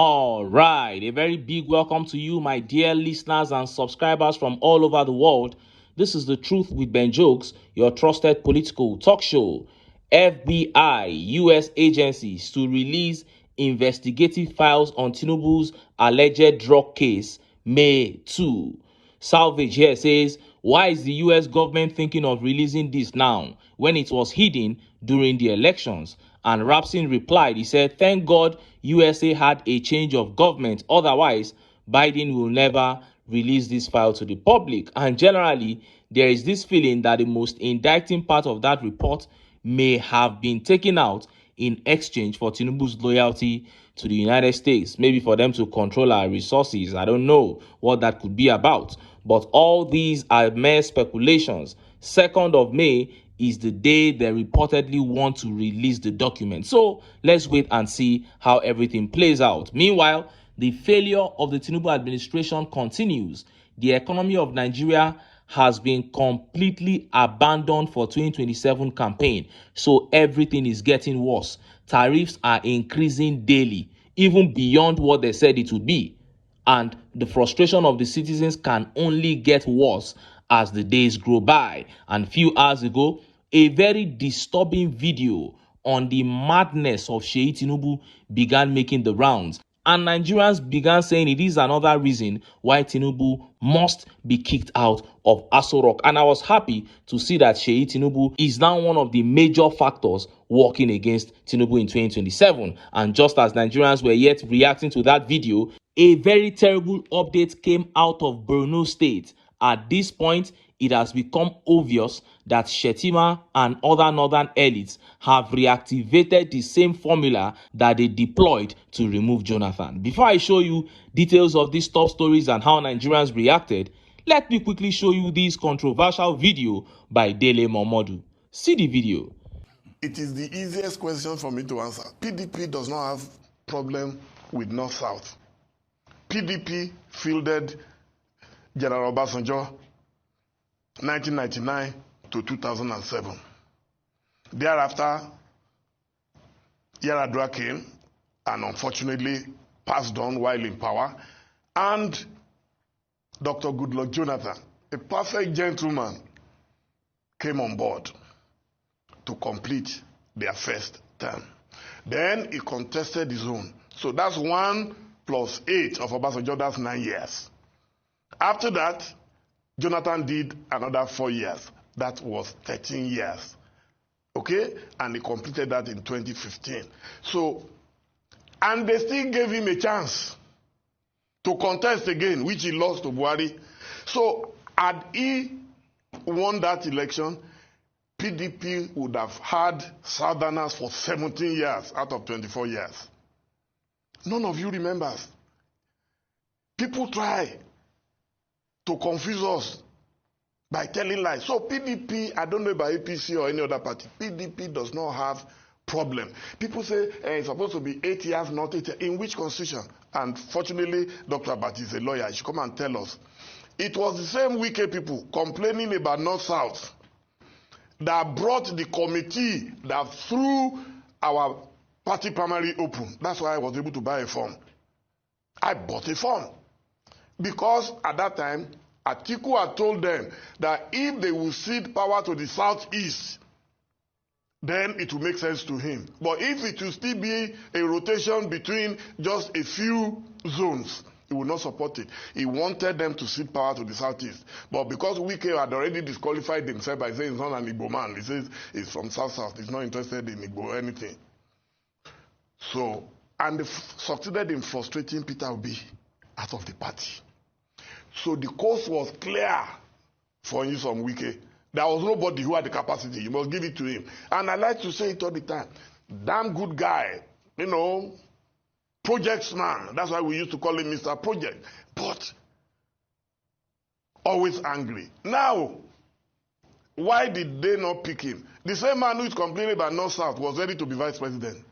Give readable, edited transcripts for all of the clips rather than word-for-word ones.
All right, a very big welcome to you, my dear listeners and subscribers from all over the world. This is The Truth with Ben Jokes, your trusted political talk show. FBI, U.S. agencies to release investigative files on Tinubu's alleged drug case, May 2. Salvage here says, why is the US government thinking of releasing this now when it was hidden during the elections? And Rapsin replied, he said, thank God USA had a change of government. Otherwise, Biden will never release this file to the public. And generally, there is this feeling that the most indicting part of that report may have been taken out in exchange for Tinubu's loyalty to the United States, maybe for them to control our resources. I don't know what that could be about, but all these are mere speculations. 2nd of May is the day they reportedly want to release the document. So let's wait and see how everything plays out. Meanwhile, the failure of the Tinubu administration continues. The economy of Nigeria has been completely abandoned for 2027 campaign. So everything is getting worse. Tariffs are increasing daily, even beyond what they said it would be. And the frustration of the citizens can only get worse as the days grow by. And a few hours ago, a very disturbing video on the madness of Seyi Tinubu began making the rounds. And Nigerians began saying it is another reason why Tinubu must be kicked out of Aso Rock. And I was happy to see that Seyi Tinubu is now one of the major factors working against Tinubu in 2027. And just as Nigerians were yet reacting to that video, a very terrible update came out of Borno State. At this point, it has become obvious that Shettima and other northern elites have reactivated the same formula that they deployed to remove Jonathan. Before I show you details of these top stories and how Nigerians reacted, let me quickly show you this controversial video by B0MB. See the video. It is the easiest question for me to answer. PDP does not have problem with North-South. PDP fielded General Obasanjo 1999 to 2007. Thereafter, Yar'Adua came and unfortunately passed on while in power. And Dr. Goodluck Jonathan, a perfect gentleman, came on board to complete their first term. Then he contested his own. So that's 1 + 8 of Obasanjo, that's 9 years. After that, Jonathan did another 4 years. That was 13 years. Okay? And he completed that in 2015. So, and they still gave him a chance to contest again, which he lost to Buhari. So, had he won that election, PDP would have had Southerners for 17 years out of 24 years. None of you remembers. People try to confuse us by telling lies. So PDP, I don't know about APC or any other party, PDP does not have problem. People say it's supposed to be 8 years, not 8 years. In which constitution? And fortunately, Dr. Abati is a lawyer. He should come and tell us. It was the same wicked people complaining about North-South that brought the committee that threw our party primary open. That's why I was able to buy a form. I bought a form. Because at that time, Atiku had told them that if they will cede power to the southeast, then it will make sense to him. But if it will still be a rotation between just a few zones, he will not support it. He wanted them to cede power to the southeast. But because Wike had already disqualified himself by saying he's not an Igbo man, he says he's from South-South, he's not interested in Igbo or anything. So, and they succeeded in frustrating Peter Obi out of the party. So the coast was clear for Nyesom Wike. There was nobody who had the capacity. You must give it to him. And I like to say it all the time. Damn good guy, you know, projects man. That's why we used to call him Mr. Project. But always angry. Now, why did they not pick him? The same man who is complaining about North-South was ready to be vice president.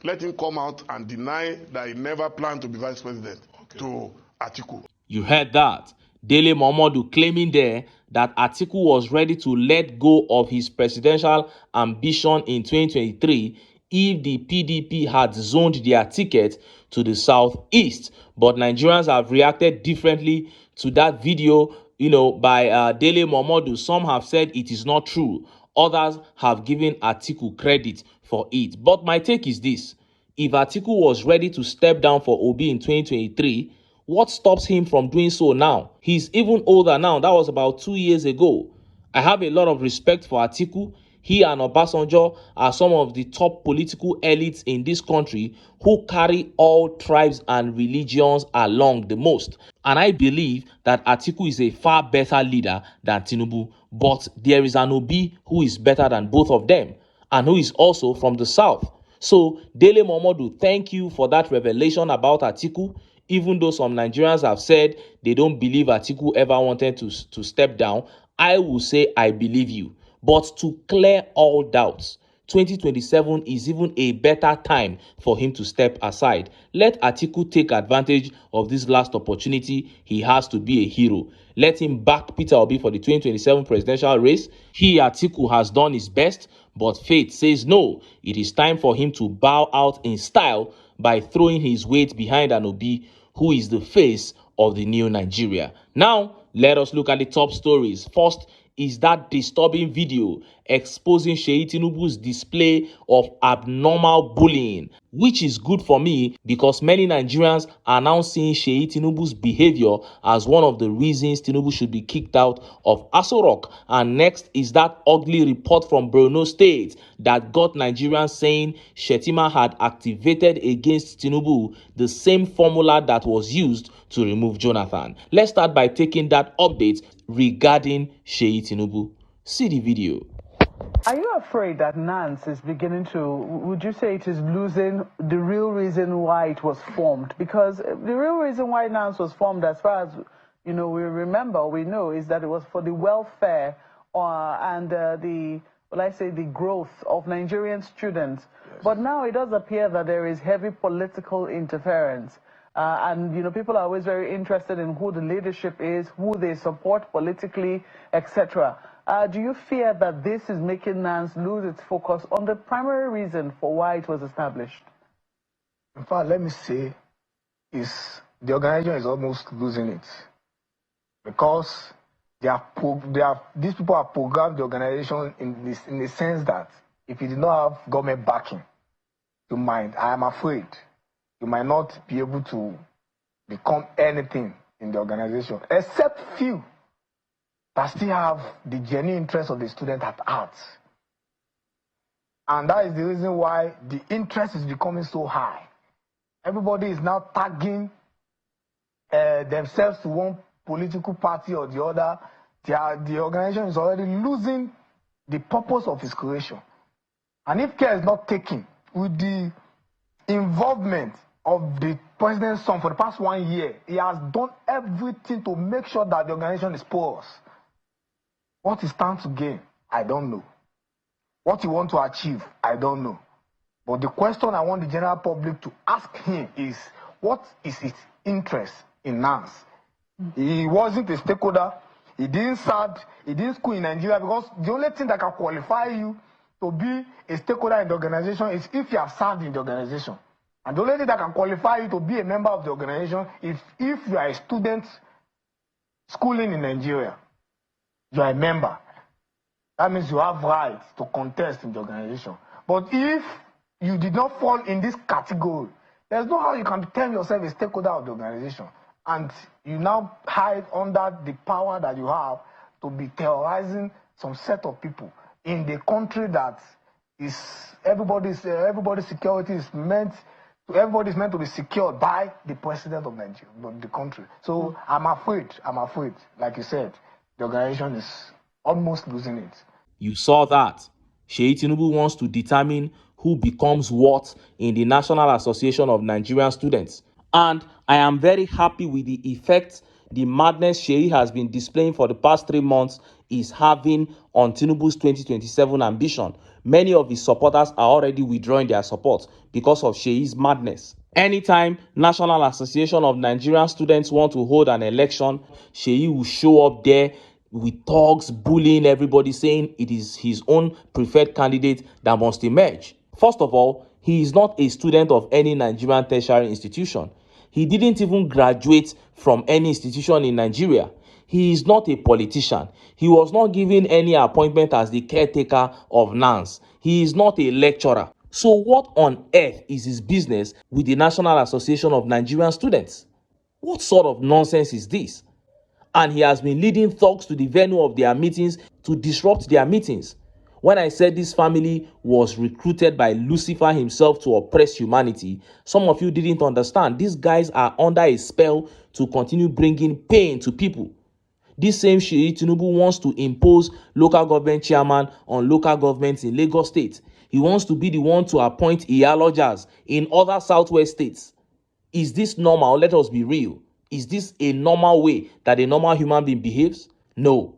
Let him come out and deny that he never planned to be vice president to Atiku. You heard that. B0MB claiming there that Atiku was ready to let go of his presidential ambition in 2023 if the PDP had zoned their ticket to the southeast. But Nigerians have reacted differently to that video, by Dele Momodu. Some have said it is not true. Others have given Atiku credit for it. But my take is this: if Atiku was ready to step down for Obi in 2023, what stops him from doing so now? He's even older now. That was about 2 years ago. I have a lot of respect for Atiku. He and Obasanjo are some of the top political elites in this country who carry all tribes and religions along the most. And I believe that Atiku is a far better leader than Tinubu. But there is an Obi who is better than both of them and who is also from the south. So, Dele Momodu, thank you for that revelation about Atiku. Even though some Nigerians have said they don't believe Atiku ever wanted to step down, I will say I believe you. But to clear all doubts, 2027 is even a better time for him to step aside. Let Atiku take advantage of this last opportunity he has to be a hero. Let him back Peter Obi for the 2027 presidential race. He, Atiku, has done his best, but fate says no. It is time for him to bow out in style by throwing his weight behind an Obi who is the face of the new Nigeria. Now, let us look at the top stories. First is that disturbing video exposing Seyi Tinubu's display of abnormal bullying, which is good for me because many Nigerians are now seeing Seyi Tinubu's behavior as one of the reasons Tinubu should be kicked out of Aso Rock. And next is that ugly report from Borno State that got Nigerians saying Shetima had activated against Tinubu the same formula that was used to remove Jonathan. Let's start by taking that update regarding Seyi Tinubu. See the video. Are you afraid that NANS is beginning to, would you say it is losing the real reason why it was formed? Because the real reason why NANS was formed, as far as we remember, we know, is that it was for the welfare and the growth of Nigerian students. Yes. But now it does appear that there is heavy political interference. And people are always very interested in who the leadership is, who they support politically, etc. Do you fear that this is making NANS lose its focus on the primary reason for why it was established? In fact, let me say, the organization is almost losing it. Because these people have programmed the organization in the sense that if you did not have government backing, I am afraid, you might not be able to become anything in the organization, except few that still have the genuine interest of the student at heart. And that is the reason why the interest is becoming so high. Everybody is now tagging themselves to one political party or the other. The organization is already losing the purpose of its creation. And if care is not taken with the involvement of the president's son for the past 1 year, he has done everything to make sure that the organization is porous. What he stands to gain, I don't know. What he wants to achieve, I don't know. But the question I want the general public to ask him is, what is his interest in NANS? He wasn't a stakeholder. He didn't serve. He didn't school in Nigeria, because the only thing that can qualify you to be a stakeholder in the organization is if you have served in the organization. And the only thing that can qualify you to be a member of the organization is if you are a student schooling in Nigeria. You are a member. That means you have rights to contest in the organization. But if you did not fall in this category, there's no how you can term yourself a stakeholder of the organization. And you now hide under the power that you have to be terrorizing some set of people in the country that is everybody's security is meant to be secured by the president of Nigeria, the country. So I'm afraid, like you said, the organization is almost losing it. You saw that. Seyi Tinubu wants to determine who becomes what in the National Association of Nigerian Students. And I am very happy with the effect the madness Seyi has been displaying for the past 3 months is having on Tinubu's 2027 ambition. Many of his supporters are already withdrawing their support because of Seyi's madness. Anytime National Association of Nigerian Students want to hold an election, Seyi will show up there with thugs bullying everybody, saying it is his own preferred candidate that must emerge. First of all, he is not a student of any Nigerian tertiary institution. He didn't even graduate from any institution in Nigeria. He is not a politician. He was not given any appointment as the caretaker of NANS. He is not a lecturer. So what on earth is his business with the National Association of Nigerian Students? What sort of nonsense is this? And he has been leading thugs to the venue of their meetings to disrupt their meetings. When I said this family was recruited by Lucifer himself to oppress humanity, some of you didn't understand. These guys are under a spell to continue bringing pain to people. This same Seyi Tinubu wants to impose local government chairman on local governments in Lagos State. He wants to be the one to appoint Iyalojas in other southwest states. Is this normal? Let us be real. Is this a normal way that a normal human being behaves? No.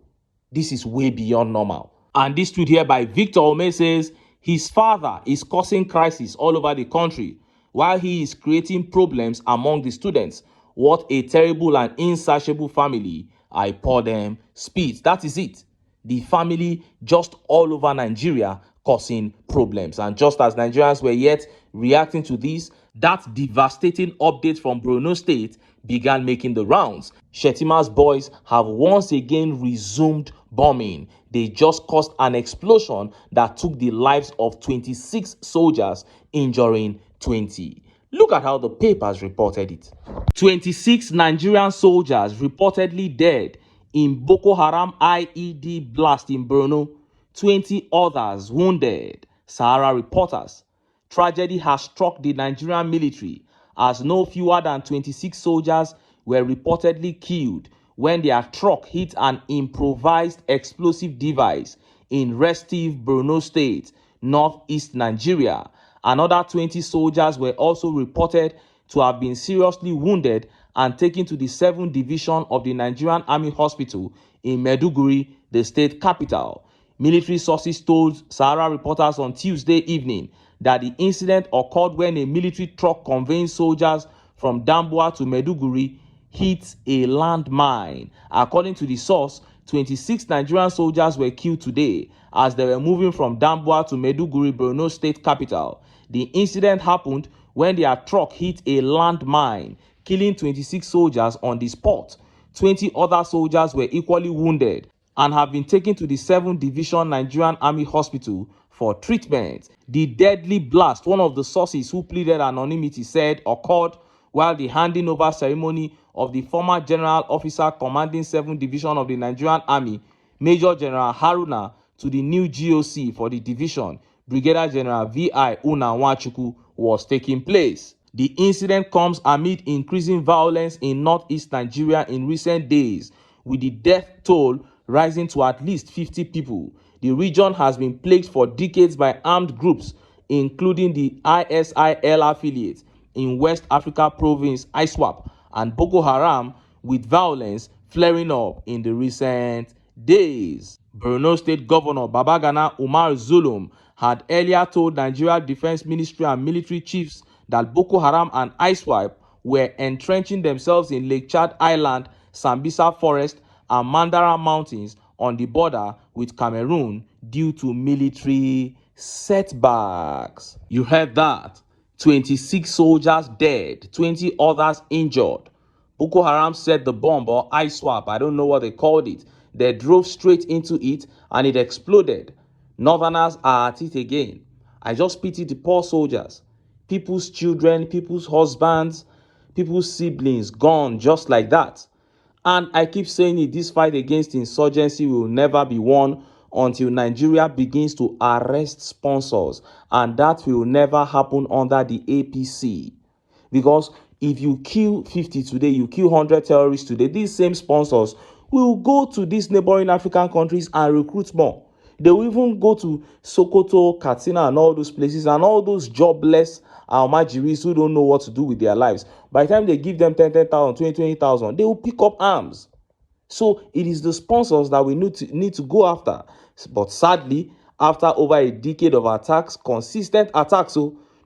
This is way beyond normal. And this tweet here by Victor Ome says, his father is causing crisis all over the country while he is creating problems among the students. What a terrible and insatiable family. I pour them spit. That is it. The family just all over Nigeria causing problems. And just as Nigerians were yet reacting to this, that devastating update from Borno State began making the rounds. Shetima's boys have once again resumed bombing. They just caused an explosion that took the lives of 26 soldiers, injuring 20. Look at how the papers reported it. 26 Nigerian soldiers reportedly dead in Boko Haram IED blast in Borno. 20 others wounded. Sahara reporters. Tragedy has struck the Nigerian military as no fewer than 26 soldiers were reportedly killed when their truck hit an improvised explosive device in Restive, Borno State, northeast Nigeria. Another 20 soldiers were also reported to have been seriously wounded and taken to the 7th Division of the Nigerian Army Hospital in Maiduguri, the state capital. Military sources told Sahara reporters on Tuesday evening that the incident occurred when a military truck conveying soldiers from Damboa to Maiduguri hit a landmine. According to the source, 26 Nigerian soldiers were killed today as they were moving from Damboa to Maiduguri, Borno state capital. The incident happened when their truck hit a landmine, killing 26 soldiers on the spot. 20 other soldiers were equally wounded and have been taken to the 7th Division Nigerian Army Hospital for treatment. The deadly blast, one of the sources who pleaded anonymity said, occurred while the handing over ceremony of the former general officer commanding 7th Division of the Nigerian Army, Major General Haruna, to the new GOC for the division, Brigadier General V.I. Una Nwachukwu, was taking place. The incident comes amid increasing violence in northeast Nigeria in recent days, with the death toll rising to at least 50 people. The region has been plagued for decades by armed groups, including the ISIL affiliate in West Africa province ISWAP and Boko Haram, with violence flaring up in the recent days. Borno State Governor Babagana Umar Zulum had earlier told Nigeria Defense Ministry and military chiefs that Boko Haram and ISWAP were entrenching themselves in Lake Chad Island, Sambisa Forest, and Mandara Mountains on the border with Cameroon due to military setbacks. You heard that. 26 soldiers dead, 20 others injured. Boko Haram set the bomb, or ISWAP, I don't know what they called it. They drove straight into it and it exploded. Northerners are at it again. I just pity the poor soldiers. People's children, people's husbands, people's siblings gone just like that. And I keep saying it, this fight against insurgency will never be won until Nigeria begins to arrest sponsors. And that will never happen under the APC. Because if you kill 50 today, you kill 100 terrorists today, these same sponsors will go to these neighboring African countries and recruit more. They will even go to Sokoto, Katsina, and all those places, and all those jobless Almajiris who don't know what to do with their lives. By the time they give them 10,000, 20,000, they will pick up arms. So it is the sponsors that we need to go after. But sadly, after over a decade of attacks, consistent attacks,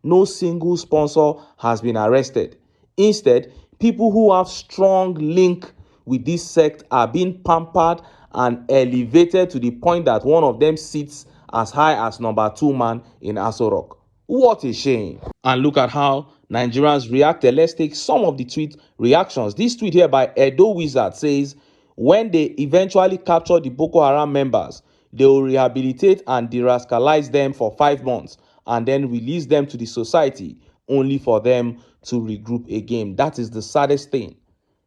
no single sponsor has been arrested. Instead, people who have strong link with this sect are being pampered and elevated to the point that one of them sits as high as number 2 man in Aso Rock. What a shame. And look at how Nigerians reacted. Let's take some of the tweet reactions. This tweet here by Edo Wizard says, when they eventually capture the Boko Haram members, they will rehabilitate and de-rascalize them for 5 months and then release them to the society only for them to regroup again. That is the saddest thing.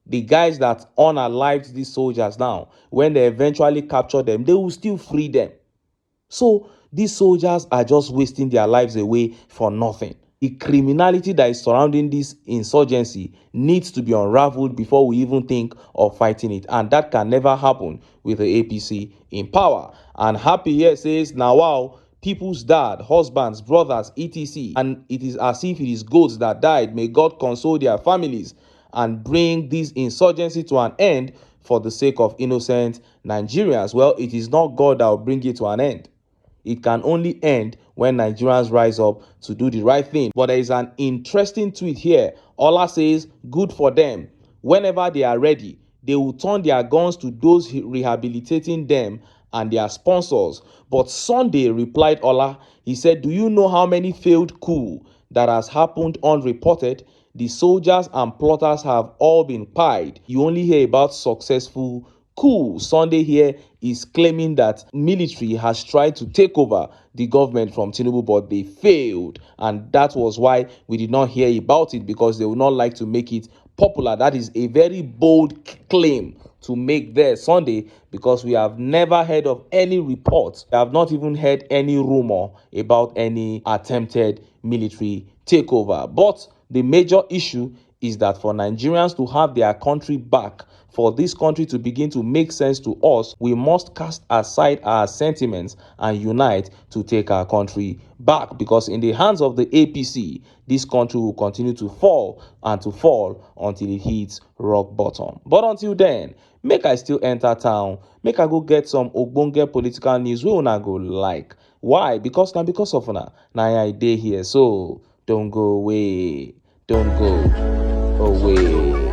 The guys that unalived these soldiers now, when they eventually capture them, they will still free them. So these soldiers are just wasting their lives away for nothing. The criminality that is surrounding this insurgency needs to be unraveled before we even think of fighting it. And that can never happen with the APC in power. And Happy here says, now wow, people's dad, husbands, brothers, etc. And it is as if it is goats that died. May God console their families and bring this insurgency to an end for the sake of innocent Nigerians. Well, it is not God that will bring it to an end. It can only end when Nigerians rise up to do the right thing. But there is an interesting tweet here. Ola says, good for them. Whenever they are ready, they will turn their guns to those rehabilitating them and their sponsors. But Sunday replied Ola, he said, do you know how many failed coup that has happened unreported? The soldiers and plotters have all been pied. You only hear about successful coup. Sunday here is claiming that military has tried to take over the government from Tinubu, but they failed. And that was why we did not hear about it, because they would not like to make it popular. That is a very bold claim to make there Sunday, because we have never heard of any report. We have not even heard any rumor about any attempted military takeover. But the major issue is that for Nigerians to have their country back, for this country to begin to make sense to us, we must cast aside our sentiments and unite to take our country back. Because in the hands of the APC, this country will continue to fall and to fall until it hits rock bottom. But until then, make I still enter town, make I go get some ogbonge political news wey una go like. Why? Because na because of una na I dey here. So don't go away. Don't go away.